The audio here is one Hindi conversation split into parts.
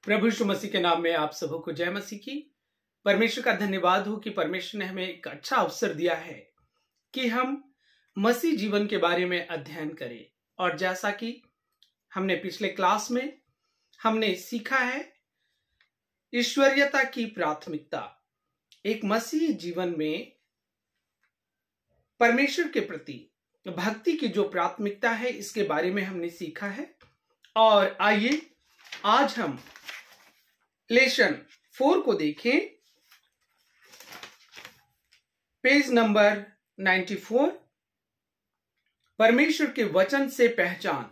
प्रभु यीशु मसीह के नाम में आप सबों को जय मसीह की। परमेश्वर का धन्यवाद हो कि परमेश्वर ने हमें एक अच्छा अवसर दिया है कि हम मसीह जीवन के बारे में अध्ययन करें। और जैसा कि हमने पिछले क्लास में हमने सीखा है, ईश्वरीयता की प्राथमिकता, एक मसीह जीवन में परमेश्वर के प्रति भक्ति की जो प्राथमिकता है, इसके बारे में हमने सीखा है। और आइए आज हम लेसन 4 को देखें, पेज नंबर 94, परमेश्वर के वचन से पहचान।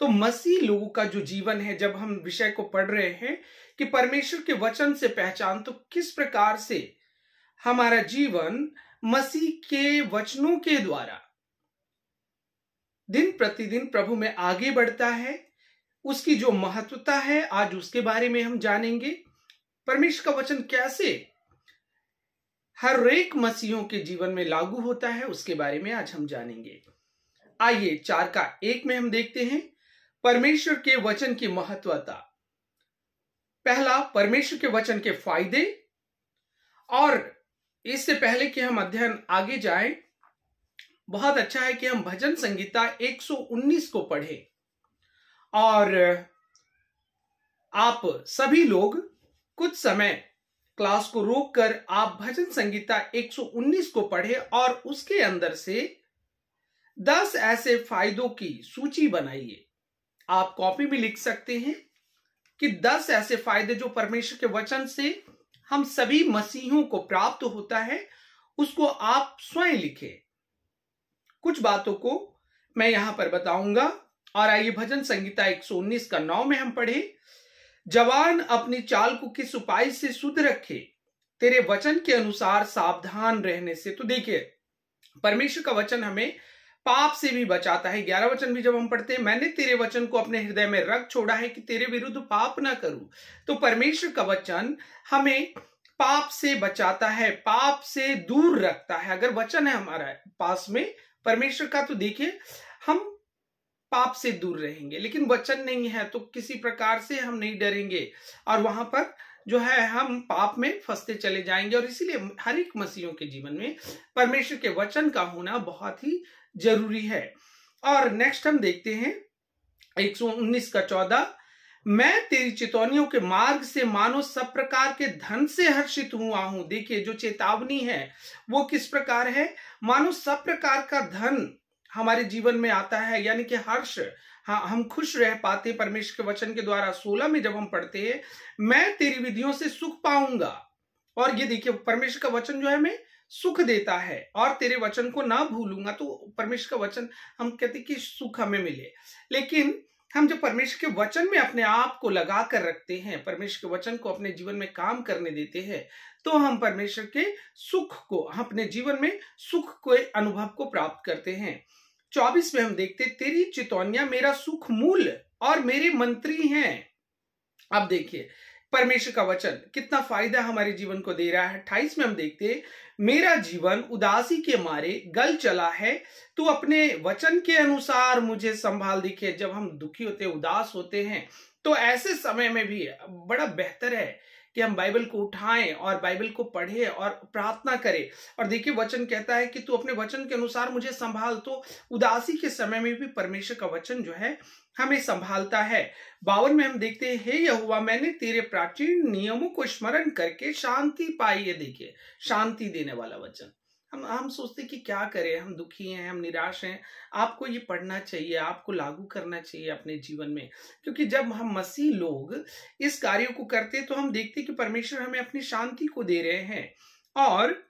तो मसीह लोगों का जो जीवन है, जब हम विषय को पढ़ रहे हैं कि परमेश्वर के वचन से पहचान, तो किस प्रकार से हमारा जीवन मसीह के वचनों के द्वारा दिन प्रतिदिन प्रभु में आगे बढ़ता है, उसकी जो महत्वता है आज उसके बारे में हम जानेंगे। परमेश्वर का वचन कैसे हर एक मसीहों के जीवन में लागू होता है, उसके बारे में आज हम जानेंगे। आइए 4:1 में हम देखते हैं परमेश्वर के वचन की महत्वता। पहला, परमेश्वर के वचन के फायदे। और इससे पहले कि हम अध्ययन आगे जाएं, बहुत अच्छा है कि हम भजन संगीता 119 को पढ़ें। और आप सभी लोग कुछ समय क्लास को रोककर आप भजन संगीता 119 को पढ़ें और उसके अंदर से 10 ऐसे फायदों की सूची बनाइए। आप कॉपी भी लिख सकते हैं कि 10 ऐसे फायदे जो परमेश्वर के वचन से हम सभी मसीहों को प्राप्त होता है, उसको आप स्वयं लिखें। कुछ बातों को मैं यहां पर बताऊंगा। और आइए भजन संगीता 119 का 9 में हम पढ़े, जवान अपनी चाल को किस उपाय से शुद्ध रखे, तेरे वचन के अनुसार सावधान रहने से। तो देखिए, परमेश्वर का वचन हमें पाप से भी बचाता है। 11 वचन भी जब हम पढ़ते हैं, मैंने तेरे वचन को अपने हृदय में रख छोड़ा है कि तेरे विरुद्ध पाप ना करूं। तो परमेश्वर का वचन हमें पाप से बचाता है, पाप से दूर रखता है। अगर वचन है हमारा पास में परमेश्वर का, तो देखिए हम पाप से दूर रहेंगे। लेकिन वचन नहीं है तो किसी प्रकार से हम नहीं डरेंगे और वहां पर जो है हम पाप में फंसते चले जाएंगे। और इसीलिए हर एक मसीहों के जीवन में परमेश्वर के वचन का होना बहुत ही जरूरी है। और नेक्स्ट हम देखते हैं 119 का 14, मैं तेरी चेतावनियों के मार्ग से मानो सब प्रकार के धन से हर्षित हुआ हूं। देखिए, जो चेतावनी है वो किस प्रकार है, मानो सब प्रकार का धन हमारे जीवन में आता है, यानी कि हर्ष। हाँ, हम खुश रह पाते परमेश्वर के वचन के द्वारा। 16 में जब हम पढ़ते हैं, मैं तेरी विधियों से सुख पाऊंगा। और ये देखिए, परमेश्वर का वचन जो है हमें सुख देता है, और तेरे वचन को ना भूलूंगा। तो परमेश्वर का वचन, हम कहते कि सुख हमें मिले। लेकिन हम जब परमेश्वर के वचन में अपने आप को लगा कर रखते हैं, परमेश्वर के वचन को अपने जीवन में काम करने देते हैं, तो हम परमेश्वर के सुख को, अपने जीवन में सुख के अनुभव को प्राप्त करते हैं। 24 में हम देखते, तेरी चितौनियां मेरा सुख मूल और मेरे मंत्री हैं। अब देखिए परमेश्वर का वचन कितना फायदा हमारे जीवन को दे रहा है। 28 में हम देखते, मेरा जीवन उदासी के मारे गल चला है, तो अपने वचन के अनुसार मुझे संभाल। दिखे, जब हम दुखी होते, उदास होते हैं, तो ऐसे समय में भी बड़ा बेहतर है कि हम बाइबल को उठाएं और बाइबल को पढ़ें और प्रार्थना करें। और देखिए, वचन कहता है कि तू अपने वचन के अनुसार मुझे संभाल। तो उदासी के समय में भी परमेश्वर का वचन जो है हमें संभालता है। 52 में हम देखते हैं, हे यहोवा, मैंने तेरे प्राचीन नियमों को स्मरण करके शांति पाई है। देखिए, शांति देने वाला वचन। हम सोचते कि क्या करें, हम दुखी हैं, हम निराश हैं। आपको ये पढ़ना चाहिए, आपको लागू करना चाहिए अपने जीवन में, क्योंकि जब हम मसीह लोग इस कार्य को करते तो हम देखते कि परमेश्वर हमें अपनी शांति को दे रहे हैं। और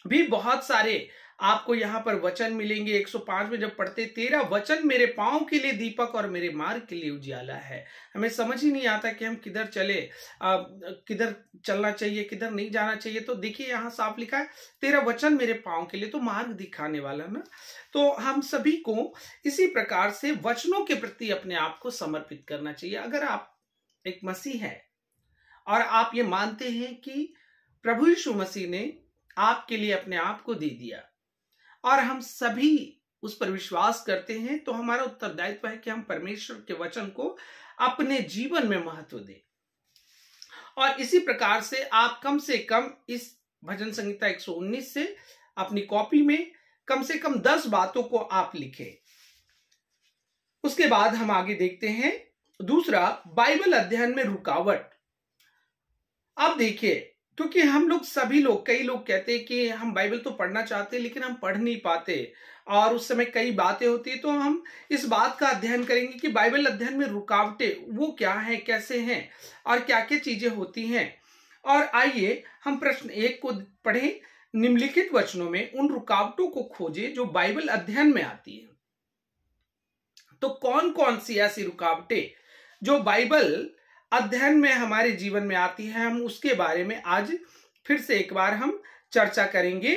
भी बहुत सारे आपको यहाँ पर वचन मिलेंगे। 105 में जब पढ़ते, तेरा वचन मेरे पांव के लिए दीपक और मेरे मार्ग के लिए उजियाला है। हमें समझ ही नहीं आता कि हम किधर चले, किधर चलना चाहिए, किधर नहीं जाना चाहिए। तो देखिए, यहाँ साफ लिखा है, तेरा वचन मेरे पांव के लिए, तो मार्ग दिखाने वाला ना। तो हम सभी को इसी प्रकार से वचनों के प्रति अपने आप को समर्पित करना चाहिए। अगर आप एक मसीह है और आप ये मानते हैं कि प्रभु यीशु मसीह ने आपके लिए अपने आप को दे दिया और हम सभी उस पर विश्वास करते हैं, तो हमारा उत्तरदायित्व है कि हम परमेश्वर के वचन को अपने जीवन में महत्व दें। और इसी प्रकार से आप कम से कम इस भजन संहिता 119 से अपनी कॉपी में कम से कम 10 बातों को आप लिखें। उसके बाद हम आगे देखते हैं दूसरा, बाइबल अध्ययन में रुकावट। अब देखिए, क्योंकि हम लोग सभी लोग, कई लोग कहते हैं कि हम बाइबल तो पढ़ना चाहते हैं लेकिन हम पढ़ नहीं पाते, और उस समय कई बातें होती है। तो हम इस बात का अध्ययन करेंगे कि बाइबल अध्ययन में रुकावटें वो क्या है, कैसे हैं और क्या क्या चीजें होती हैं। और आइए हम प्रश्न 1 को पढ़ें। निम्नलिखित वचनों में उन रुकावटों को खोजें जो बाइबल अध्ययन में आती है। तो कौन कौन सी ऐसी रुकावटें जो बाइबल अध्ययन में हमारे जीवन में आती है, हम उसके बारे में आज फिर से एक बार हम चर्चा करेंगे।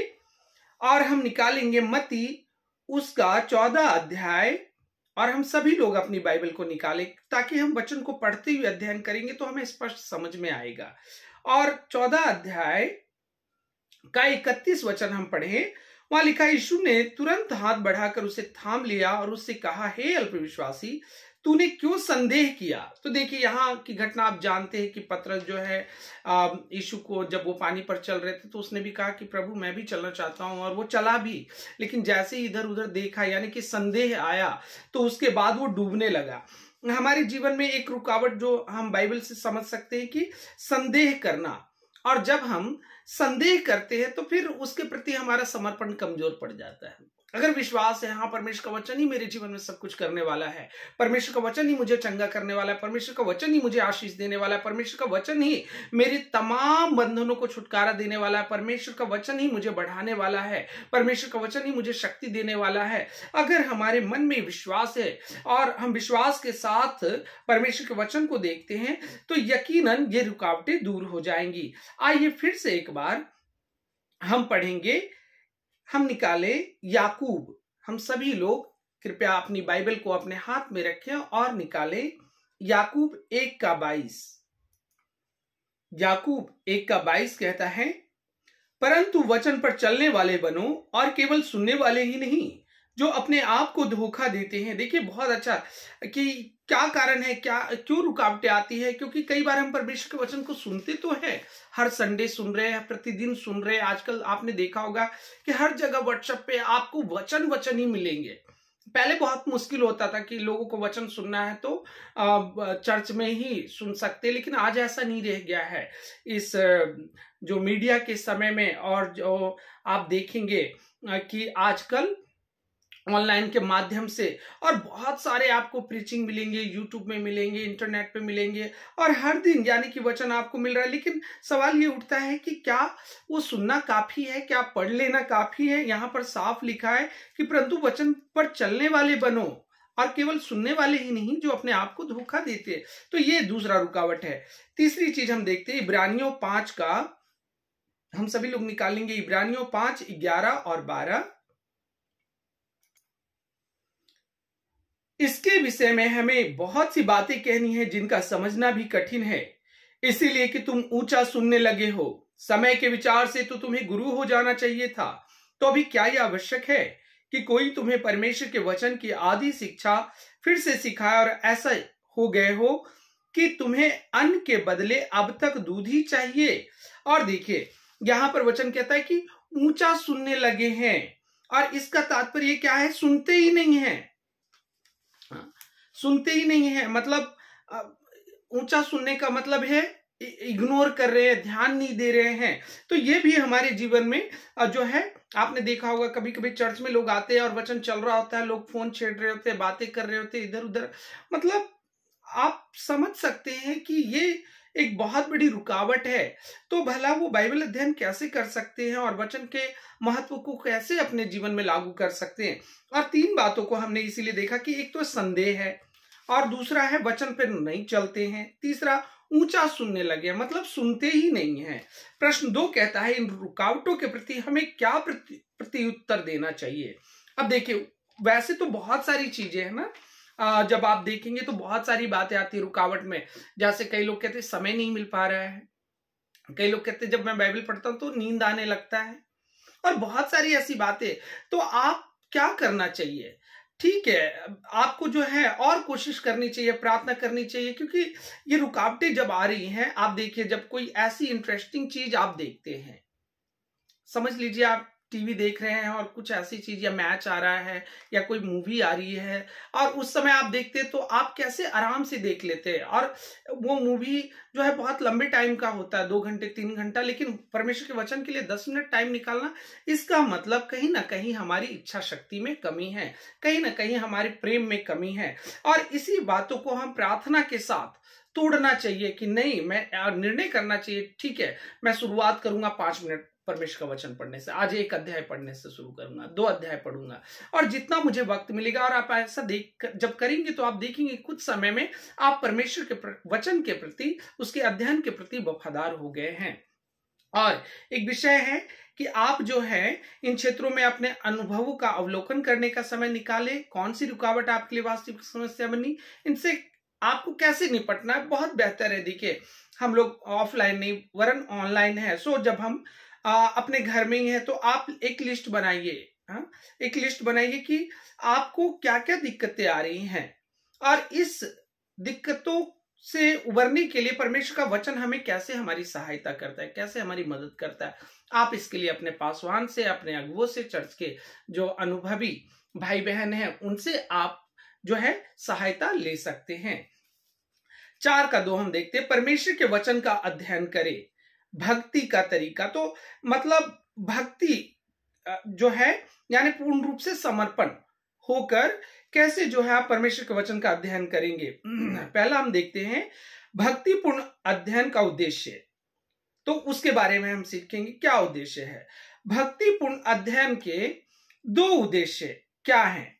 और हम निकालेंगे मत्ती उसका 14 अध्याय, और हम सभी लोग अपनी बाइबल को निकालें ताकि हम वचन को पढ़ते हुए अध्ययन करेंगे तो हमें स्पष्ट समझ में आएगा। और 14 अध्याय का 31 वचन हम पढ़े। वहां लिखा, यीशु ने तुरंत हाथ बढ़ाकर उसे थाम लिया और उससे कहा, हे अल्पविश्वासी, तूने क्यों संदेह किया। तो देखिए, यहाँ की घटना आप जानते हैं कि पतरस जो है यीशु को, जब वो पानी पर चल रहे थे तो उसने भी कहा कि प्रभु मैं भी चलना चाहता हूं, और वो चला भी। लेकिन जैसे ही इधर उधर देखा, यानी कि संदेह आया, तो उसके बाद वो डूबने लगा। हमारे जीवन में एक रुकावट जो हम बाइबल से समझ सकते हैं कि संदेह करना, और जब हम संदेह करते हैं तो फिर उसके प्रति हमारा समर्पण कमजोर पड़ जाता है। अगर विश्वास है, हाँ परमेश्वर का वचन ही मेरे जीवन में सब कुछ करने वाला है, परमेश्वर का वचन ही मुझे चंगा करने वाला है, परमेश्वर का वचन ही मुझे आशीष देने वाला है, परमेश्वर का वचन ही मेरी तमाम बंधनों को छुटकारा देने वाला है, परमेश्वर का वचन ही मुझे बढ़ाने वाला है, परमेश्वर का वचन ही मुझे शक्ति देने वाला है। अगर हमारे मन में विश्वास है और हम विश्वास के साथ परमेश्वर के वचन को देखते हैं तो यकीनन ये रुकावटें दूर हो जाएंगी। आइए फिर से एक बार हम पढ़ेंगे, हम निकाले याकूब। हम सभी लोग कृपया अपनी बाइबल को अपने हाथ में रखें और निकाले याकूब 1:22। याकूब 1:22 कहता है, परंतु वचन पर चलने वाले बनो और केवल सुनने वाले ही नहीं जो अपने आप को धोखा देते हैं। देखिए, बहुत अच्छा कि क्या कारण है, क्यों रुकावटें आती है, क्योंकि कई बार हम परमेश्वर के वचन को सुनते तो है, हर संडे सुन रहे हैं, प्रतिदिन सुन रहे हैं। आजकल आपने देखा होगा कि हर जगह व्हाट्सएप पे आपको वचन ही मिलेंगे। पहले बहुत मुश्किल होता था कि लोगों को वचन सुनना है तो चर्च में ही सुन सकते, लेकिन आज ऐसा नहीं रह गया है। इस जो मीडिया के समय में, और जो आप देखेंगे कि आजकल ऑनलाइन के माध्यम से, और बहुत सारे आपको प्रीचिंग मिलेंगे, यूट्यूब में मिलेंगे, इंटरनेट पे मिलेंगे, और हर दिन यानी कि वचन आपको मिल रहा है। लेकिन सवाल ये उठता है कि क्या वो सुनना काफी है, क्या पढ़ लेना काफी है। यहाँ पर साफ लिखा है कि परंतु वचन पर चलने वाले बनो और केवल सुनने वाले ही नहीं जो अपने आप को धोखा देते हैं। तो ये दूसरा रुकावट है। तीसरी चीज हम देखते हैं इब्रानियों 5 का, हम सभी लोग निकालेंगे इब्रानियों 5:11 और 12। इसके विषय में हमें बहुत सी बातें कहनी है जिनका समझना भी कठिन है, इसीलिए कि तुम ऊंचा सुनने लगे हो। समय के विचार से तो तुम्हें गुरु हो जाना चाहिए था, तो अभी क्या यह आवश्यक है कि कोई तुम्हें परमेश्वर के वचन की आधी शिक्षा फिर से सिखाए, और ऐसा हो गए हो कि तुम्हें अन्न के बदले अब तक दूध ही चाहिए। और देखिए, यहां पर वचन कहता है कि ऊंचा सुनने लगे हैं, और इसका तात्पर्य क्या है, सुनते ही नहीं है। सुनते ही नहीं है मतलब ऊंचा सुनने का मतलब है इग्नोर कर रहे हैं, ध्यान नहीं दे रहे हैं। तो ये भी हमारे जीवन में जो है, आपने देखा होगा कभी कभी चर्च में लोग आते हैं और वचन चल रहा होता है, लोग फोन छेड़ रहे होते हैं, बातें कर रहे होते हैं इधर उधर। मतलब आप समझ सकते हैं कि ये एक बहुत बड़ी रुकावट है। तो भला वो बाइबल अध्ययन कैसे कर सकते हैं और वचन के महत्व को कैसे अपने जीवन में लागू कर सकते हैं। और 3 बातों को हमने इसीलिए देखा कि एक तो संदेह है, और दूसरा है वचन पर नहीं चलते हैं, तीसरा ऊंचा सुनने लगे, मतलब सुनते ही नहीं है। प्रश्न 2 कहता है, इन रुकावटों के प्रति हमें क्या प्रत्युत्तर देना चाहिए। अब देखिए, वैसे तो बहुत सारी चीजें है ना, जब आप देखेंगे तो बहुत सारी बातें आती है रुकावट में। जैसे कई लोग कहते हैं समय नहीं मिल पा रहा है, कई लोग कहते हैं जब मैं बाइबल पढ़ता हूं तो नींद आने लगता है, और बहुत सारी ऐसी बातें। तो आप क्या करना चाहिए, ठीक है, आपको जो है और कोशिश करनी चाहिए, प्रार्थना करनी चाहिए, क्योंकि ये रुकावटें जब आ रही हैं, आप देखिए जब कोई ऐसी इंटरेस्टिंग चीज आप देखते हैं, समझ लीजिए आप टीवी देख रहे हैं और कुछ ऐसी चीज या मैच आ रहा है या कोई मूवी आ रही है और उस समय आप देखते हैं तो आप कैसे आराम से देख लेते हैं, और वो मूवी जो है बहुत लंबे टाइम का होता है, 2 घंटे 3 घंटा, लेकिन परमेश्वर के वचन के लिए 10 मिनट टाइम निकालना, इसका मतलब कहीं ना कहीं हमारी इच्छा शक्ति में कमी है, कहीं ना कहीं हमारे प्रेम में कमी है। और इसी बातों को हम प्रार्थना के साथ तोड़ना चाहिए कि नहीं, मैं निर्णय करना चाहिए, ठीक है मैं शुरुआत करूंगा 5 मिनट परमेश्वर का वचन पढ़ने से, आज 1 अध्याय पढ़ने से शुरू करूंगा, 2 अध्याय पढ़ूंगा, और जितना मुझे वक्त मिलेगा। और आप ऐसा देख जब करेंगे तो आप देखेंगे कुछ समय में आप परमेश्वर के वचन के प्रति, उसके अध्ययन के प्रति वफादार हो गए हैं। और एक विषय है कि आप जो है इन क्षेत्रों में अपने अनुभवों का अवलोकन करने का समय निकाले, कौन सी रुकावट आपके लिए वास्तविक समस्या बनी, इनसे आपको कैसे निपटना है, बहुत बेहतर है। देखिए हम लोग ऑफलाइन नहीं वरन ऑनलाइन है, सो जब हम अपने घर में ही है तो आप एक लिस्ट बनाइए, एक लिस्ट बनाइए कि आपको क्या क्या दिक्कतें आ रही हैं, और इस दिक्कतों से उबरने के लिए परमेश्वर का वचन हमें कैसे हमारी सहायता करता है, कैसे हमारी मदद करता है। आप इसके लिए अपने पासवान से, अपने अगुवों से, चर्च के जो अनुभवी भाई बहन हैं उनसे आप जो है सहायता ले सकते हैं। 4 का 2 हम देखते हैं, परमेश्वर के वचन का अध्ययन करें, भक्ति का तरीका। तो मतलब भक्ति जो है यानी पूर्ण रूप से समर्पण होकर कैसे जो है आप परमेश्वर के वचन का अध्ययन करेंगे। पहला हम देखते हैं भक्तिपूर्ण अध्ययन का उद्देश्य, तो उसके बारे में हम सीखेंगे क्या उद्देश्य है। भक्तिपूर्ण अध्ययन के 2 उद्देश्य क्या हैं,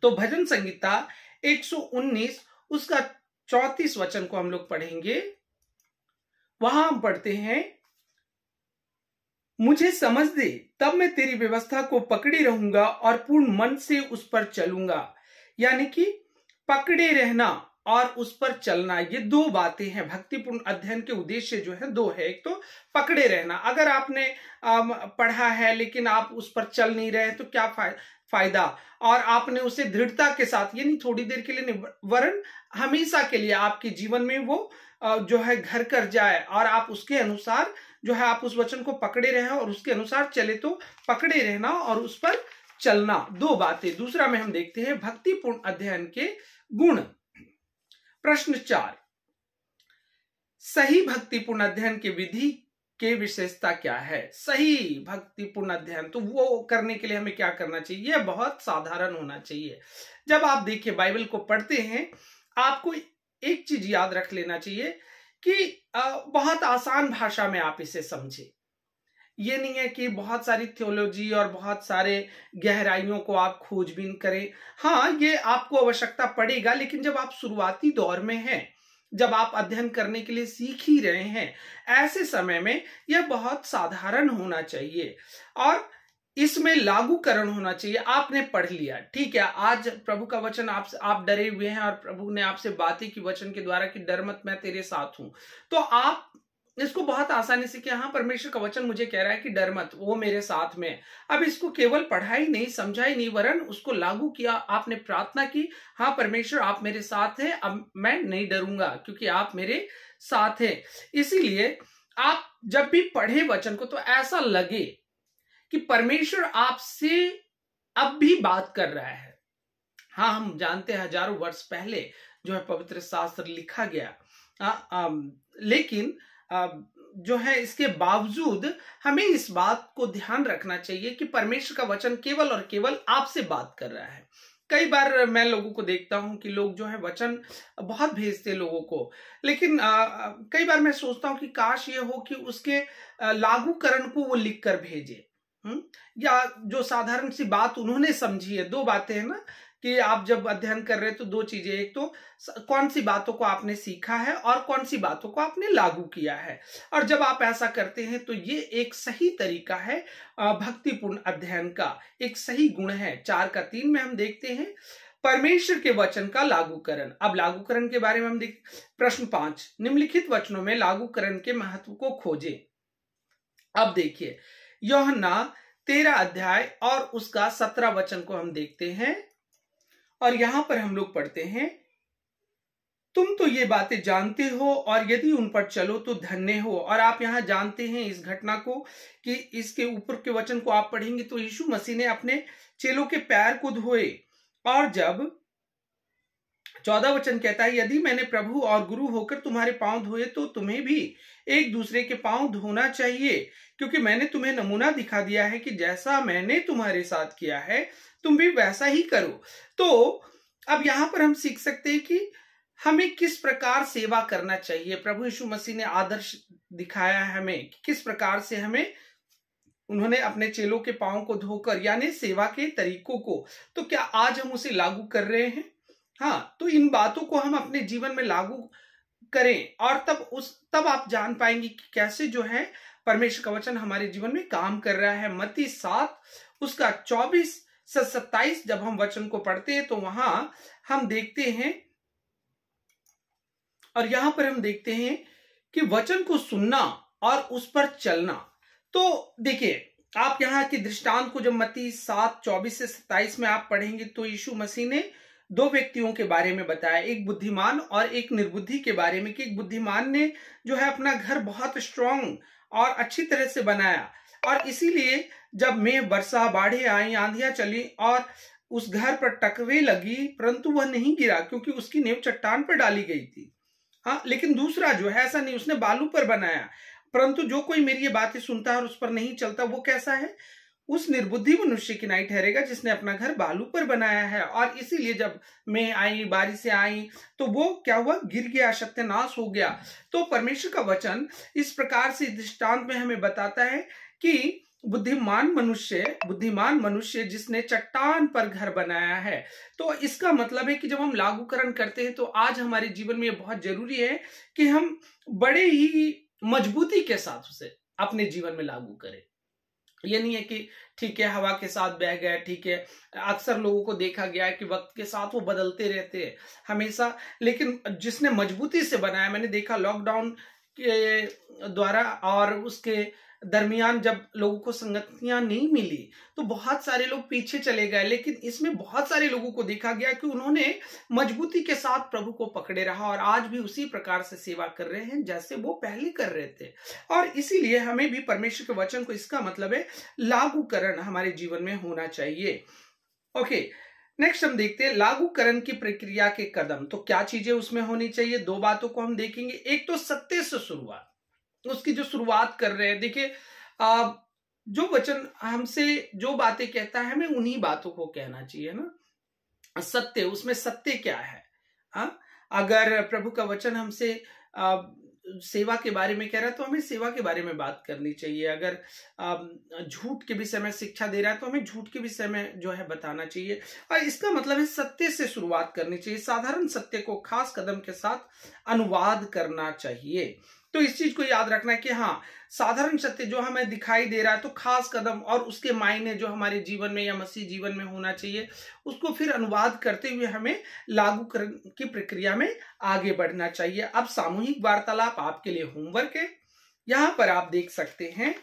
तो भजन संहिता 119 उसका 34 वचन को हम लोग पढ़ेंगे। वहां हम पढ़ते हैं, मुझे समझ दे तब मैं तेरी व्यवस्था को पकड़े रहूंगा और पूर्ण मन से उस पर चलूंगा। यानी कि पकड़े रहना और उस पर चलना, ये 2 बातें हैं। भक्तिपूर्ण अध्ययन के उद्देश्य जो है 2 है। एक तो पकड़े रहना, अगर आपने पढ़ा है लेकिन आप उस पर चल नहीं रहे तो क्या फायदा, और आपने उसे दृढ़ता के साथ, ये नहीं थोड़ी देर के लिए नहीं वरन हमेशा के लिए आपके जीवन में वो जो है घर कर जाए, और आप उसके अनुसार जो है आप उस वचन को पकड़े रहे और उसके अनुसार चले। तो पकड़े रहना और उस पर चलना 2 बातें। दूसरा में हम देखते हैं भक्तिपूर्ण अध्ययन के गुण। प्रश्न 4, सही भक्तिपूर्ण अध्ययन के विधि के विशेषता क्या है। सही भक्तिपूर्ण अध्ययन, तो वो करने के लिए हमें क्या करना चाहिए, यह बहुत साधारण होना चाहिए। जब आप देखिए बाइबल को पढ़ते हैं, आपको एक चीज याद रख लेना चाहिए कि बहुत आसान भाषा में आप इसे समझे। ये नहीं है कि बहुत सारी थियोलॉजी और बहुत सारे गहराइयों को आप खोजबीन करें। हाँ, ये आपको आवश्यकता पड़ेगा, लेकिन जब आप शुरुआती दौर में हैं, जब आप अध्ययन करने के लिए सीख ही रहे हैं, ऐसे समय में यह बहुत साधारण होना चाहिए और इसमें लागूकरण होना चाहिए। आपने पढ़ लिया, ठीक है, आज प्रभु का वचन आप डरे हुए हैं और प्रभु ने आपसे बातें की वचन के द्वारा कि डर मत, मैं तेरे साथ हूं, तो आप इसको बहुत आसानी से कि हाँ परमेश्वर का वचन मुझे कह रहा है कि डर मत, वो मेरे साथ में। अब इसको केवल पढ़ा ही नहीं, समझा ही नहीं, वरन उसको लागू किया। आपने प्रार्थना की, हाँ परमेश्वर आप मेरे साथ हैं, अब मैं नहीं डरूंगा क्योंकि आप मेरे साथ हैं। इसीलिए आप जब भी पढ़े वचन को तो ऐसा लगे कि परमेश्वर आपसे अब भी बात कर रहा है। हाँ, हम जानते हैं हजारों वर्ष पहले जो है पवित्र शास्त्र लिखा गया, लेकिन जो है इसके बावजूद हमें इस बात को ध्यान रखना चाहिए कि परमेश्वर का वचन केवल और केवल आपसे बात कर रहा है। कई बार मैं लोगों को देखता हूं कि लोग जो है वचन बहुत भेजते लोगों को, लेकिन कई बार मैं सोचता हूं कि काश ये हो कि उसके लागूकरण को वो लिख कर भेजे, या जो साधारण सी बात उन्होंने समझी है। 2 बातें हैं ना कि आप जब अध्ययन कर रहे हैं तो 2 चीजें, एक तो कौन सी बातों को आपने सीखा है और कौन सी बातों को आपने लागू किया है। और जब आप ऐसा करते हैं तो ये एक सही तरीका है भक्तिपूर्ण अध्ययन का, एक सही गुण है। 4 का 3 में हम देखते हैं परमेश्वर के वचन का लागूकरण। अब लागूकरण के बारे में हम देख, प्रश्न 5, निम्नलिखित वचनों में लागूकरण के महत्व को खोजें। अब देखिए यूहन्ना 13 अध्याय और उसका 17 वचन को हम देखते हैं। और यहां पर हम लोग पढ़ते हैं, तुम तो ये बातें जानते हो और यदि उन पर चलो तो धन्य हो। और आप यहां जानते हैं इस घटना को कि इसके ऊपर के वचन को आप पढ़ेंगे तो यीशु मसीह ने अपने चेलों के पैर को धोए। और जब 14 वचन कहता है, यदि मैंने प्रभु और गुरु होकर तुम्हारे पांव धोए तो तुम्हें भी एक दूसरे के पांव धोना चाहिए, क्योंकि मैंने तुम्हें नमूना दिखा दिया है कि जैसा मैंने तुम्हारे साथ किया है तुम भी वैसा ही करो। तो अब यहां पर हम सीख सकते हैं कि हमें किस प्रकार सेवा करना चाहिए। प्रभु यीशु मसीह ने आदर्श दिखाया है हमें कि किस प्रकार से हमें, उन्होंने अपने चेलों के पांव को धोकर, यानी सेवा के तरीकों को, तो क्या आज हम उसे लागू कर रहे हैं? हाँ, तो इन बातों को हम अपने जीवन में लागू करें और तब आप जान पाएंगे कि कैसे जो है परमेश्वर का वचन हमारे जीवन में काम कर रहा है। मत्ती 7 उसका 24 से 27 जब हम वचन को पढ़ते हैं तो वहां हम देखते हैं, और यहां पर हम देखते हैं कि वचन को सुनना और उस पर चलना। तो देखिए, आप यहां के दृष्टांत को जब मत्ती 7 24 से 27 में आप पढ़ेंगे तो यीशु मसीह ने दो व्यक्तियों के बारे में बताया, एक बुद्धिमान और एक निर्बुद्धि के बारे में, कि एक बुद्धिमान ने जो है अपना घर बहुत स्ट्रांग और अच्छी तरह से बनाया, और इसीलिए जब में वर्षा, बाढ़ें आई, आंधियां चली और उस घर पर टकवे लगी, परंतु वह नहीं गिरा क्योंकि उसकी नींव चट्टान पर डाली गई थी। हाँ, लेकिन दूसरा जो है ऐसा नहीं, उसने बालू पर बनाया, परंतु जो कोई मेरी ये बातें सुनता है और उस पर नहीं चलता, वो कैसा है? उस निर्बुद्धि मनुष्य की नाई ठहरेगा जिसने अपना घर बालू पर बनाया है। और इसीलिए जब में आई, बारिशें आई, तो वो क्या हुआ? गिर गया, सत्यानाश हो गया। तो परमेश्वर का वचन इस प्रकार से दृष्टांत में हमें बताता है कि बुद्धिमान मनुष्य जिसने चट्टान पर घर बनाया है। तो इसका मतलब है कि जब हम लागूकरण करते हैं तो आज हमारे जीवन में यह बहुत जरूरी है कि हम बड़े ही मजबूती के साथ उसे अपने जीवन में लागू करें। ये नहीं है कि ठीक है हवा के साथ बह गए, ठीक है। अक्सर लोगों को देखा गया है कि वक्त के साथ वो बदलते रहते हैं हमेशा, लेकिन जिसने मजबूती से बनाया, मैंने देखा लॉकडाउन के द्वारा और उसके दरमियान जब लोगों को संगतियां नहीं मिली तो बहुत सारे लोग पीछे चले गए, लेकिन इसमें बहुत सारे लोगों को देखा गया कि उन्होंने मजबूती के साथ प्रभु को पकड़े रहा और आज भी उसी प्रकार से सेवा कर रहे हैं जैसे वो पहले कर रहे थे। और इसीलिए हमें भी परमेश्वर के वचन को, इसका मतलब है लागूकरण हमारे जीवन में होना चाहिए। ओके, नेक्स्ट हम देखते हैं लागूकरण की प्रक्रिया के कदम। तो क्या चीजें उसमें होनी चाहिए? दो बातों को हम देखेंगे। एक तो सत्य से शुरुआत, उसकी जो शुरुआत कर रहे हैं। देखिए, जो वचन हमसे जो बातें कहता है हमें उन्हीं बातों को कहना चाहिए ना। सत्य, उसमें सत्य क्या है? अगर प्रभु का वचन हमसे सेवा के बारे में कह रहा है तो हमें सेवा के बारे में बात करनी चाहिए। अगर झूठ के विषय में शिक्षा दे रहा है तो हमें झूठ के विषय में जो है बताना चाहिए। और इसका मतलब है सत्य से शुरुआत करनी चाहिए। साधारण सत्य को खास कदम के साथ अनुवाद करना चाहिए। तो इस चीज को याद रखना है कि हाँ, साधारण सत्य जो हमें दिखाई दे रहा है तो खास कदम और उसके मायने जो हमारे जीवन में या मसीह जीवन में होना चाहिए, उसको फिर अनुवाद करते हुए हमें लागूकरण की प्रक्रिया में आगे बढ़ना चाहिए। अब सामूहिक वार्तालाप आपके लिए होमवर्क है। यहां पर आप देख सकते हैं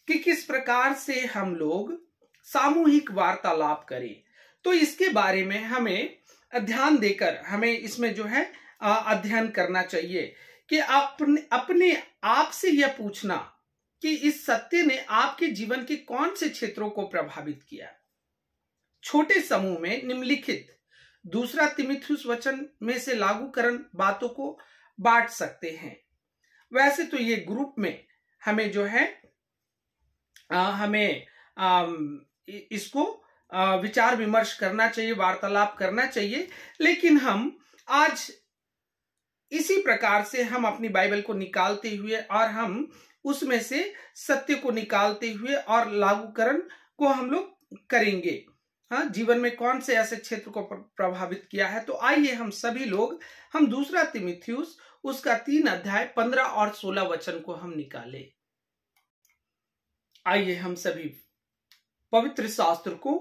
कि किस प्रकार से हम लोग सामूहिक वार्तालाप करें। तो इसके बारे में हमें ध्यान देकर हमें इसमें जो है अध्ययन करना चाहिए कि अपने आप से यह पूछना कि इस सत्य ने आपके जीवन के कौन से क्षेत्रों को प्रभावित किया। छोटे समूह में निम्नलिखित 2 तीमुथियुस वचन में से लागूकरण बातों को बांट सकते हैं। वैसे तो ये ग्रुप में हमें जो है हमें इसको विचार विमर्श करना चाहिए, वार्तालाप करना चाहिए। लेकिन हम आज इसी प्रकार से हम अपनी बाइबल को निकालते हुए और हम उसमें से सत्य को निकालते हुए और लागूकरण को हम लोग करेंगे। हाँ, जीवन में कौन से ऐसे क्षेत्र को प्रभावित किया है। तो आइए हम सभी लोग हम 2 तीमुथियुस उसका 3 अध्याय 15 और 16 वचन को हम निकाले। आइए हम सभी पवित्र शास्त्र को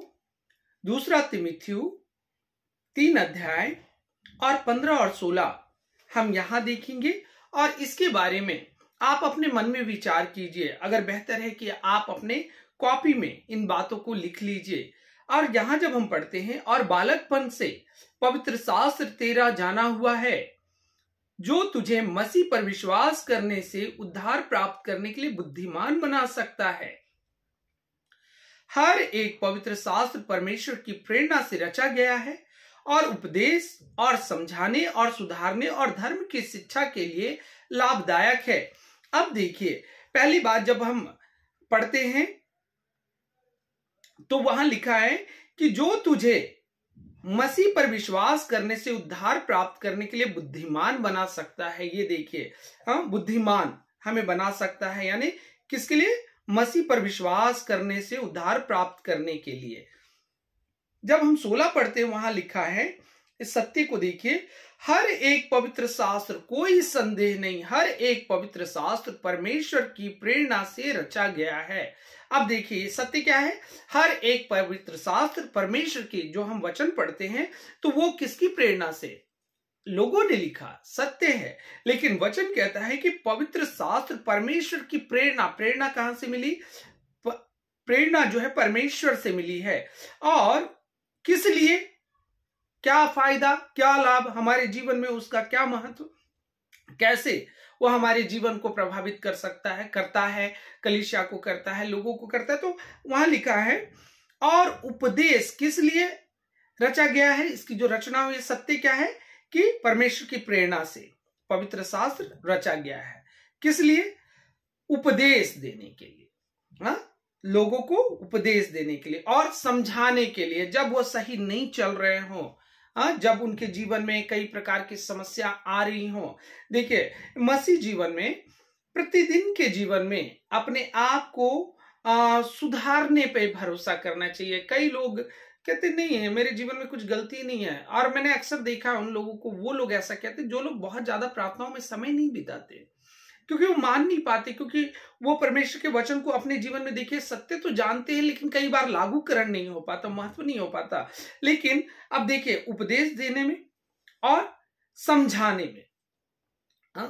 2 तीमुथियुस 3 अध्याय और 15 और 16 हम यहां देखेंगे और इसके बारे में आप अपने मन में विचार कीजिए। अगर बेहतर है कि आप अपने कॉपी में इन बातों को लिख लीजिए। और यहां जब हम पढ़ते हैं, और बालकपन से पवित्र शास्त्र तेरा जाना हुआ है, जो तुझे मसीह पर विश्वास करने से उद्धार प्राप्त करने के लिए बुद्धिमान बना सकता है। हर एक पवित्र शास्त्र परमेश्वर की प्रेरणा से रचा गया है और उपदेश और समझाने और सुधारने और धर्म की शिक्षा के लिए लाभदायक है। अब देखिए, पहली बात जब हम पढ़ते हैं तो वहां लिखा है कि जो तुझे मसीह पर विश्वास करने से उद्धार प्राप्त करने के लिए बुद्धिमान बना सकता है। ये देखिए, बुद्धिमान हमें बना सकता है, यानी किसके लिए? मसीह पर विश्वास करने से उद्धार प्राप्त करने के लिए। जब हम 16 पढ़ते हैं, वहां लिखा है, इस सत्य को देखिए, हर एक पवित्र शास्त्र, कोई संदेह नहीं, हर एक पवित्र शास्त्र परमेश्वर की प्रेरणा से रचा गया है। अब देखिए सत्य क्या है? हर एक पवित्र शास्त्र परमेश्वर की, जो हम वचन पढ़ते हैं, तो वो किसकी प्रेरणा से? लोगों ने लिखा, सत्य है, लेकिन वचन कहता है कि पवित्र शास्त्र परमेश्वर की प्रेरणा। प्रेरणा कहां से मिली? प्रेरणा जो है परमेश्वर से मिली है। और किस लिए? क्या फायदा, क्या लाभ, हमारे जीवन में उसका क्या महत्व, कैसे वो हमारे जीवन को प्रभावित कर सकता है, करता है, कलीसिया को करता है, लोगों को करता है। तो वहां लिखा है, और उपदेश किस लिए रचा गया है? इसकी जो रचना हुई, सत्य क्या है कि परमेश्वर की प्रेरणा से पवित्र शास्त्र रचा गया है। किस लिए? उपदेश देने के लिए, लोगों को उपदेश देने के लिए और समझाने के लिए, जब वो सही नहीं चल रहे हो, जब उनके जीवन में कई प्रकार की समस्या आ रही हो। देखिए, मसीह जीवन में, प्रतिदिन के जीवन में अपने आप को सुधारने पे भरोसा करना चाहिए। कई लोग कहते नहीं है, मेरे जीवन में कुछ गलती नहीं है, और मैंने अक्सर देखा उन लोगों को, वो लोग ऐसा कहते हैं जो लोग बहुत ज्यादा प्रार्थनाओं में समय नहीं बिताते, क्योंकि वो मान नहीं पाते, क्योंकि वो परमेश्वर के वचन को अपने जीवन में, देखिए, सत्य तो जानते हैं, लेकिन कई बार लागूकरण नहीं हो पाता, महत्व नहीं हो पाता। लेकिन अब देखिए, उपदेश देने में और समझाने में,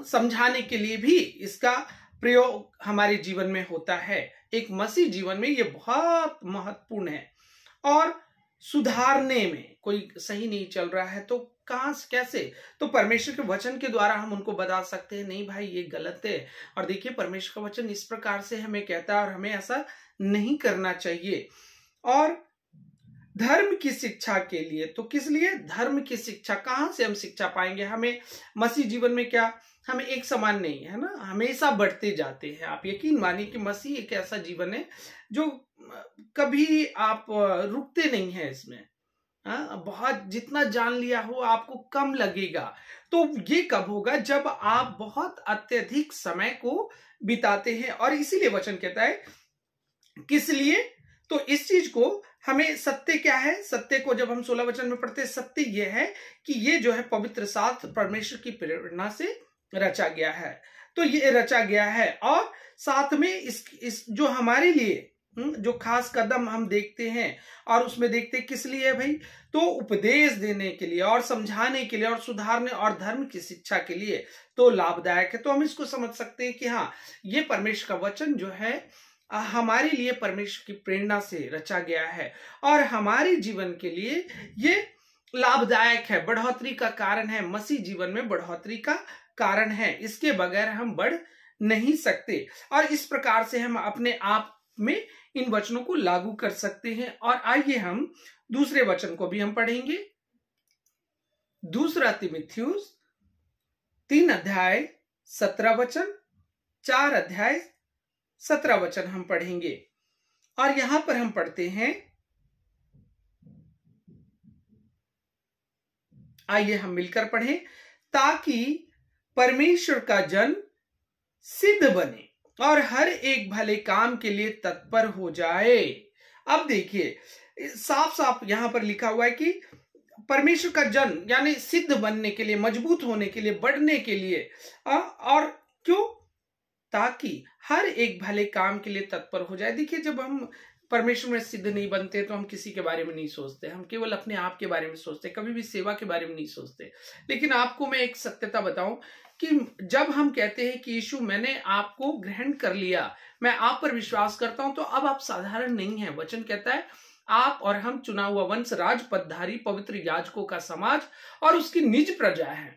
समझाने के लिए भी इसका प्रयोग हमारे जीवन में होता है। एक मसीह जीवन में ये बहुत महत्वपूर्ण है। और सुधारने में, कोई सही नहीं चल रहा है तो कहां से, कैसे? तो परमेश्वर के वचन के द्वारा हम उनको बता सकते हैं, नहीं भाई ये गलत है, और देखिए परमेश्वर का वचन इस प्रकार से हमें कहता है और हमें ऐसा नहीं करना चाहिए। और धर्म की शिक्षा के लिए, तो किस लिए? धर्म की शिक्षा। कहां से हम शिक्षा पाएंगे? हमें मसीह जीवन में क्या, हमें एक समान नहीं है ना, हमेशा बढ़ते जाते हैं। आप यकीन मानिए कि मसीह एक ऐसा जीवन है जो कभी आप रुकते नहीं है इसमें। बहुत जितना जान लिया हो आपको कम लगेगा। तो ये कब होगा? जब आप बहुत अत्यधिक समय को बिताते हैं। और इसीलिए वचन कहता है, किस लिए? तो इस चीज को हमें, सत्य क्या है? सत्य को जब हम 16 वचन में पढ़ते हैं, सत्य यह है कि ये जो है पवित्र शास्त्र परमेश्वर की प्रेरणा से रचा गया है। तो ये रचा गया है, और साथ में इस जो हमारे लिए जो खास कदम हम देखते हैं, और उसमें देखते हैं किस लिए है भाई? तो उपदेश देने के लिए और समझाने के लिए और सुधारने और धर्म की शिक्षा के लिए तो लाभदायक है। तो हम इसको समझ सकते हैं कि हाँ, ये परमेश्वर का वचन जो है हमारे लिए परमेश्वर की प्रेरणा से रचा गया है और हमारे जीवन के लिए ये लाभदायक है, बढ़ोतरी का कारण है, मसीह जीवन में बढ़ोतरी का कारण है। इसके बगैर हम बढ़ नहीं सकते। और इस प्रकार से हम अपने आप में इन वचनों को लागू कर सकते हैं। और आइए हम दूसरे वचन को भी हम पढ़ेंगे। दूसरा तीमुथियुस 3 अध्याय 17 वचन, 4 अध्याय 17 वचन हम पढ़ेंगे। और यहां पर हम पढ़ते हैं, आइए हम मिलकर पढ़ें, ताकि परमेश्वर का जन सिद्ध बने और हर एक भले काम के लिए तत्पर हो जाए। अब देखिए साफ साफ यहां पर लिखा हुआ है कि परमेश्वर का जन यानी सिद्ध बनने के लिए, मजबूत होने के लिए, बढ़ने के लिए, और क्यों? ताकि हर एक भले काम के लिए तत्पर हो जाए। देखिए, जब हम परमेश्वर में सिद्ध नहीं बनते तो हम किसी के बारे में नहीं सोचते, हम केवल अपने आप के बारे में सोचते, कभी भी सेवा के बारे में नहीं सोचते। लेकिन आपको मैं एक सत्यता बताऊं कि जब हम कहते हैं कि यीशु मैंने आपको ग्रहण कर लिया, मैं आप पर विश्वास करता हूं, तो अब आप साधारण नहीं है। वचन कहता है आप और हम चुना हुआ वंश, राज पदधारी, पवित्र याजकों का समाज और उसकी निज प्रजा है।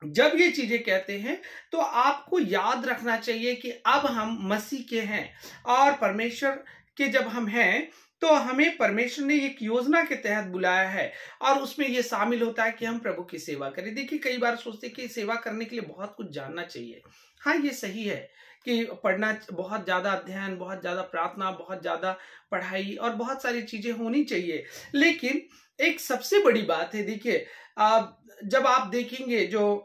जब ये चीजें कहते हैं तो आपको याद रखना चाहिए कि अब हम मसीह के हैं और परमेश्वर के जब हम हैं तो हमें परमेश्वर ने एक योजना के तहत बुलाया है और उसमें ये शामिल होता है कि हम प्रभु की सेवा करें। देखिए, कई बार सोचते हैं कि सेवा करने के लिए बहुत कुछ जानना चाहिए। हाँ, ये सही है कि पढ़ना, बहुत ज्यादा अध्ययन, बहुत ज्यादा प्रार्थना, बहुत ज्यादा पढ़ाई और बहुत सारी चीजें होनी चाहिए। लेकिन एक सबसे बड़ी बात है, देखिए जब आप देखेंगे जो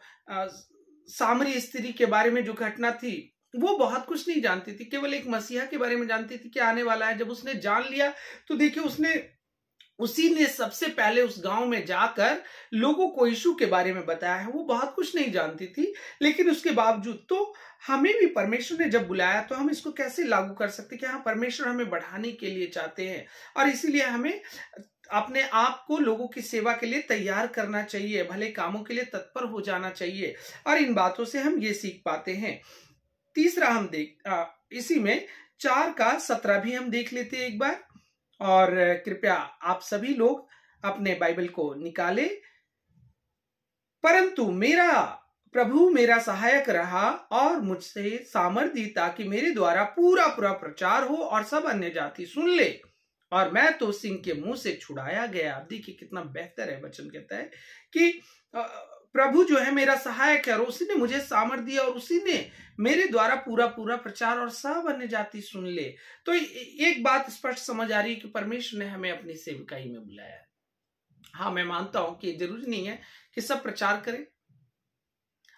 सामरी स्त्री के बारे में जो घटना थी, वो बहुत कुछ नहीं जानती थी, केवल एक मसीहा के बारे में जानती थी कि आने वाला है। जब उसने जान लिया तो देखिए उसी ने सबसे पहले उस गांव में जाकर लोगों को यीशु के बारे में बताया है। वो बहुत कुछ नहीं जानती थी, लेकिन उसके बावजूद तो हमें भी परमेश्वर ने जब बुलाया तो हम इसको कैसे लागू कर सकते कि हाँ, परमेश्वर हमें बढ़ाने के लिए चाहते हैं और इसीलिए हमें अपने आप को लोगों की सेवा के लिए तैयार करना चाहिए, भले कामों के लिए तत्पर हो जाना चाहिए। और इन बातों से हम ये सीख पाते हैं। तीसरा हम इसी में 4:17 भी हम देख लेते हैं एक बार। और कृपया आप सभी लोग अपने बाइबल को निकालें। परंतु मेरा प्रभु मेरा सहायक रहा और मुझसे सामर्थ दी, ताकि मेरे द्वारा पूरा पूरा प्रचार हो और सब अन्य जाति सुन ले। और मैं तो सिंह के मुंह से छुड़ाया गया। आप देखिए कितना बेहतर है। वचन कहता है कि प्रभु जो है मेरा सहायक है और उसी ने मुझे सामर्थ दिया और उसी ने मेरे द्वारा पूरा पूरा प्रचार और सब अन्य जाति सुन ले। तो एक बात स्पष्ट समझ आ रही है कि परमेश्वर ने हमें अपनी सेवकाई में बुलाया है। हाँ, मैं मानता हूं कि जरूरी नहीं है कि सब प्रचार करें।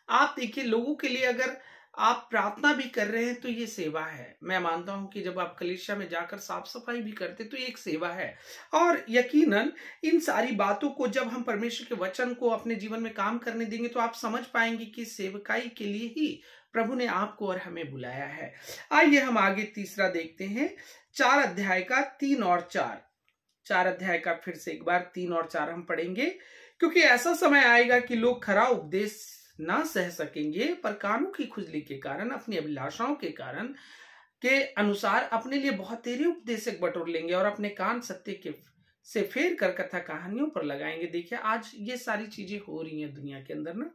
आप देखिए, लोगों के लिए अगर आप प्रार्थना भी कर रहे हैं तो ये सेवा है। मैं मानता हूं कि जब आप कलीसिया में जाकर साफ सफाई भी करते तो ये एक सेवा है। और यकीनन इन सारी बातों को जब हम परमेश्वर के वचन को अपने जीवन में काम करने देंगे तो आप समझ पाएंगे कि सेवकाई के लिए ही प्रभु ने आपको और हमें बुलाया है। आइए हम आगे तीसरा देखते हैं, 4 अध्याय का 3 और 4। 4 अध्याय का फिर से एक बार 3 और 4 हम पढ़ेंगे। क्योंकि ऐसा समय आएगा कि लोग खरा उपदेश ना सह सकेंगे, पर कानों की खुजली के कारण, अपनी अभिलाषाओं के कारण के अनुसार अपने लिए बहुत तेरे उपदेशक बटोर लेंगे और अपने कान सत्य के से फेर कर कथा कहानियों पर लगाएंगे। देखिए, आज ये सारी चीजें हो रही हैं दुनिया के अंदर ना,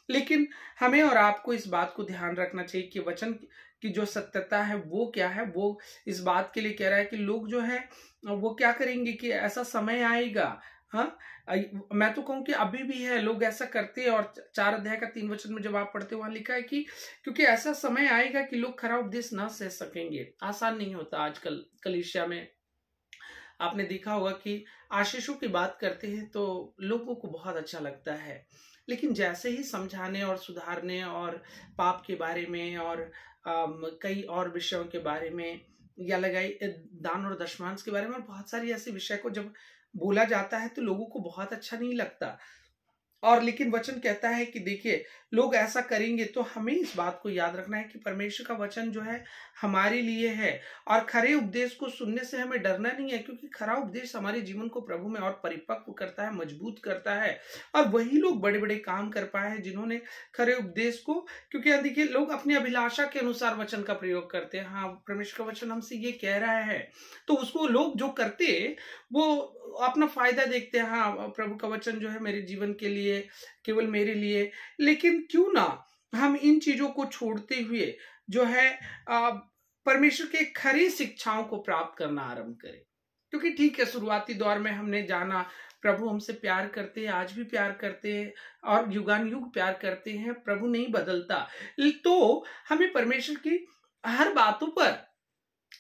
लेकिन हमें और आपको इस बात को ध्यान रखना चाहिए कि वचन की जो सत्यता है वो क्या है। वो इस बात के लिए कह रहा है कि लोग जो है वो क्या करेंगे कि ऐसा समय आएगा। हाँ, मैं तो कहूं कि अभी भी है, लोग ऐसा करते हैं। और 4 अध्याय का 3 वचन में जब आप पढ़ते वहां लिखा है कि क्योंकि ऐसा समय आएगा कि लोग खरा उपदेश ना सह सकेंगे। आसान नहीं होता आजकल कलीसिया में। आपने देखा होगा कि आशीषों की बात करते हैं तो लोगों को बहुत अच्छा लगता है, लेकिन जैसे ही समझाने और सुधारने और पाप के बारे में और कई और विषयों के बारे में या लगाई दान और दशमांश के बारे में, बहुत सारी ऐसे विषय को जब बोला जाता है तो लोगों को बहुत अच्छा नहीं लगता। और लेकिन वचन कहता है कि देखिए, लोग ऐसा करेंगे तो हमें इस बात को याद रखना है कि परमेश्वर का वचन जो है हमारे लिए है। और खरे उपदेश को सुनने से हमें डरना नहीं है, क्योंकि खरा उपदेश हमारे जीवन को प्रभु में और परिपक्व करता है, मजबूत करता है। और वही लोग बड़े बड़े काम कर पाए हैं जिन्होंने खरे उपदेश को, क्योंकि देखिए, लोग अपनी अभिलाषा के अनुसार वचन का प्रयोग करते हैं। हाँ, परमेश्वर का वचन हमसे ये कह रहा है तो उसको लोग जो करते वो अपना फायदा देखते हैं। हाँ, प्रभु का वचन जो है मेरे जीवन के लिए, केवल मेरे लिए। लेकिन क्यों ना हम इन चीजों को छोड़ते हुए जो है परमेश्वर के खरी शिक्षाओं को प्राप्त करना आरंभ करें। क्योंकि ठीक है, शुरुआती दौर में हमने जाना प्रभु हमसे प्यार करते हैं, आज भी प्यार करते हैं और युगान युग प्यार करते हैं। प्रभु नहीं बदलता। तो हमें परमेश्वर की हर बातों पर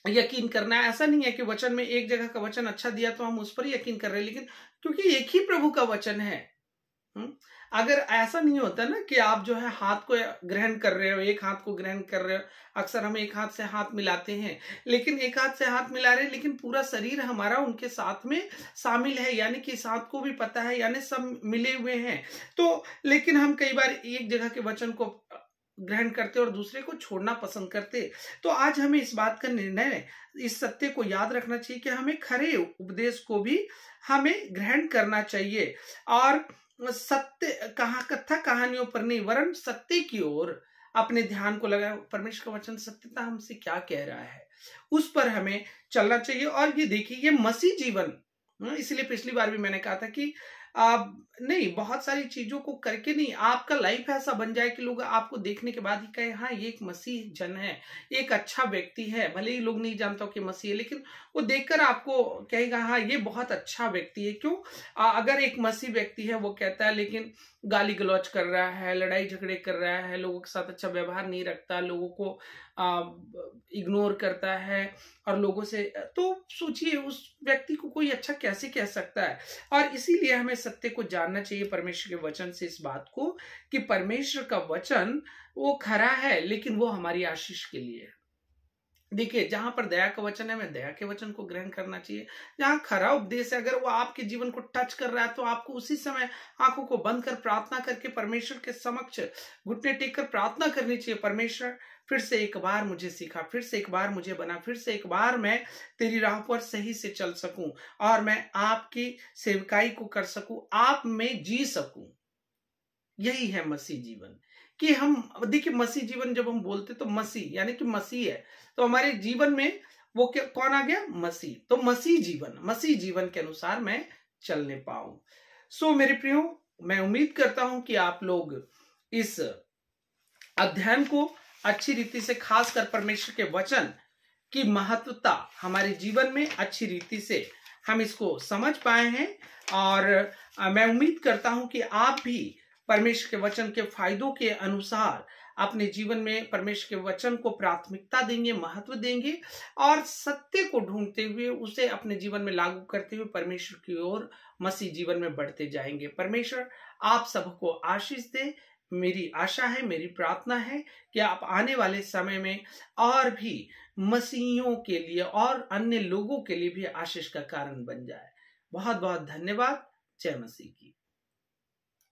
यकीन करना है। ऐसा नहीं है कि वचन में एक जगह का वचन अच्छा दिया तो हम उस पर यकीन कर रहे हैं, लेकिन क्योंकि एक ही प्रभु का वचन है। अगर ऐसा नहीं होता ना कि आप जो है हाथ को ग्रहण कर रहे हो, एक हाथ को ग्रहण कर रहे हो, अक्सर हम एक हाथ से हाथ मिलाते हैं, लेकिन एक हाथ से हाथ मिला रहे हैं लेकिन पूरा शरीर हमारा उनके साथ में शामिल है, यानी कि इस हाथ को भी पता है, यानी सब मिले हुए हैं। तो लेकिन हम कई बार एक जगह के वचन को ग्रहण करते और दूसरे को छोड़ना पसंद करते। तो आज हमें इस बात का निर्णय, इस सत्य को याद रखना चाहिए कि हमें खरे उपदेश को भी हमें ग्रहण करना चाहिए। और सत्य कथा कहानियों पर नहीं वरन सत्य की ओर अपने ध्यान को लगाए। परमेश्वर का वचन सत्यता हमसे क्या कह रहा है उस पर हमें चलना चाहिए। और ये देखिए ये मसीह जीवन, इसलिए पिछली बार भी मैंने कहा था कि आप नहीं बहुत सारी चीजों को करके नहीं, आपका लाइफ ऐसा बन जाए कि लोग आपको देखने के बाद ही कहे हाँ ये एक मसीह जन है, एक अच्छा व्यक्ति है। भले ही लोग नहीं जानता कि मसीह है, लेकिन वो देखकर आपको कहेगा हाँ ये बहुत अच्छा व्यक्ति है। क्यों? अगर एक मसीह व्यक्ति है वो कहता है लेकिन गाली गलौज कर रहा है, लड़ाई झगड़े कर रहा है, लोगों के साथ अच्छा व्यवहार नहीं रखता, लोगों को इग्नोर करता है और लोगों से, तो सोचिए उस व्यक्ति को कोई अच्छा कैसे कह सकता है। और इसीलिए हमें सत्य को जानना चाहिए परमेश्वर के वचन से, इस बात को कि परमेश्वर का वचन वो खरा है लेकिन वो हमारी आशीष के लिए है। देखिए जहां पर दया का वचन है हमें दया के वचन को ग्रहण करना चाहिए। जहां खरा उपदेश है अगर वो आपके जीवन को टच कर रहा है तो आपको उसी समय आंखों को बंद कर प्रार्थना करके परमेश्वर के समक्ष घुटने टेक कर प्रार्थना करनी चाहिए। परमेश्वर फिर से एक बार मुझे सिखा, फिर से एक बार मुझे बना, फिर से एक बार मैं तेरी राह पर सही से चल सकूं और मैं आपकी सेवकाई को कर सकूं, आप में जी सकूं। यही है मसीह जीवन। कि हम देखिए मसीह जीवन जब हम बोलते तो मसीह यानी कि मसीह है, तो हमारे जीवन में वो क्या कौन आ गया? मसीह। तो मसीह जीवन के अनुसार मैं चलने पाऊं। सो मेरे प्रियो, मैं उम्मीद करता हूं कि आप लोग इस अध्ययन को अच्छी रीति से, खासकर परमेश्वर के वचन की महत्वता हमारे जीवन में अच्छी रीति से हम इसको समझ पाए हैं। और मैं उम्मीद करता हूं कि आप भी परमेश्वर के वचन के फायदों के अनुसार अपने जीवन में परमेश्वर के वचन को प्राथमिकता देंगे, महत्व देंगे और सत्य को ढूंढते हुए उसे अपने जीवन में लागू करते हुए परमेश्वर की ओर मसीह जीवन में बढ़ते जाएंगे। परमेश्वर आप सबको आशीष दे। मेरी आशा है, मेरी प्रार्थना है कि आप आने वाले समय में और भी मसीहियों के लिए और अन्य लोगों के लिए भी आशीष का कारण बन जाए। बहुत बहुत धन्यवाद। जय मसीह की।